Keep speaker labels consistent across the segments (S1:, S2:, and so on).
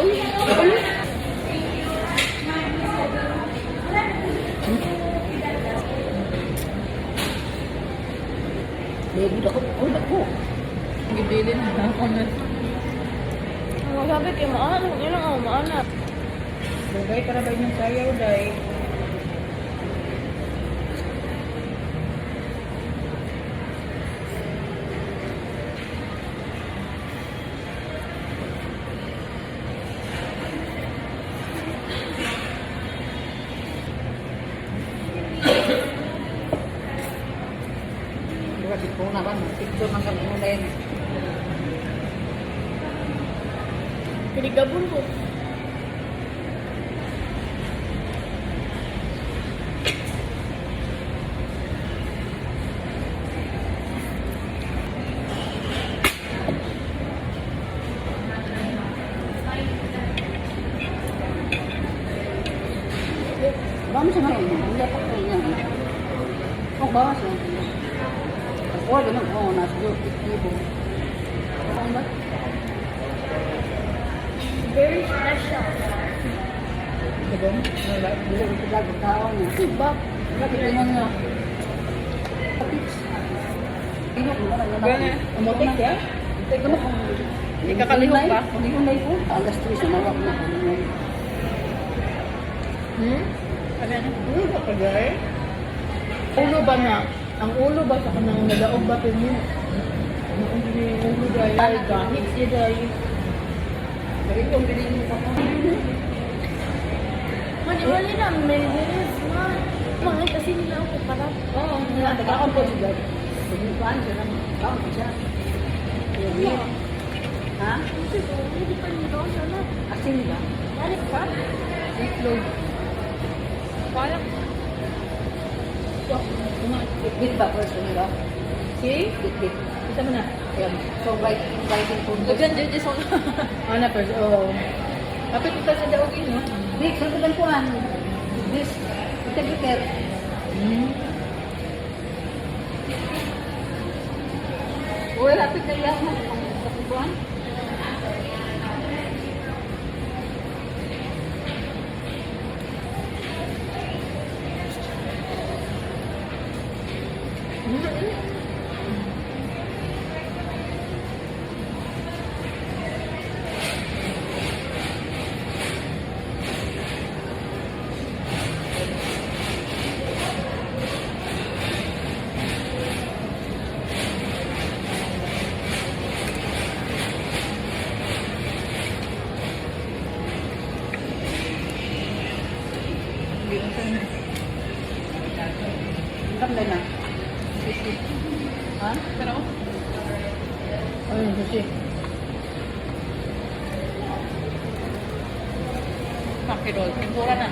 S1: Baby, ako.
S2: Gibilin na ako na.
S3: Ang sabi kayo, maanap. Yun ang maanap.
S2: Dugay ka na ba yung sayaw, day?
S1: Kasi kung naman, picture man kami muna yun.
S3: Pinigabon ko.
S1: Vamos sa ngayon, hindi pa ko niya. Oh, bawas lang. Ako, ganun, nasa YouTube. Ano ba?
S3: Very special.
S1: Ganun? Wala, hindi ko sila tao niya.
S3: Diba?
S1: Bakit tingnan niya? Tips. Tingnan ko na lang.
S2: Gano'n? Umutik ya?
S1: Tingnan mo kung...
S2: Hindi ka kalihok ba?
S1: Hindi ko na ito. Alas 3 na nawag na.
S2: Ano yan? Ulo ba ka, day? Ulo ba na? Ang ulo ba sa kanang nadaog ba ito mo? Ang ulo, day? Gahit siya, day.
S1: Pero yung bilhin mo pa ko.
S3: Mali na, may liris na. Mga kasi nila ako para.
S1: Oo, nagkakaon po siya. Pagbukaan siya lang. Kaon po siya. Ha?
S3: Kasi ko, hindi pa nito siya na.
S1: Asin ba?
S3: Dali pa.
S2: Itlog. Parang,
S1: Bit ba first yun ba?
S2: see?
S1: Bit.
S2: Isa mo na.
S1: Ayan. So, writing po.
S2: Daghan dyan dyan sa Ana, first, oo. Kapit ito sa daogin, no?
S1: Nick, saan ka kuhan? This, certificate. Uy, lapit na yan. Kuhan? Ikan na na. Ha?
S2: Pero, ano kasi? Makirol. Tempura na.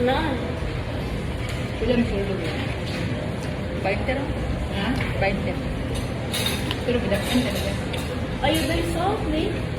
S3: Alaan.
S1: Ilan silo yun?
S2: 20 lang.
S1: Ha?
S2: 20. Pero bidaksan talaga.
S3: Are you very soft, mate?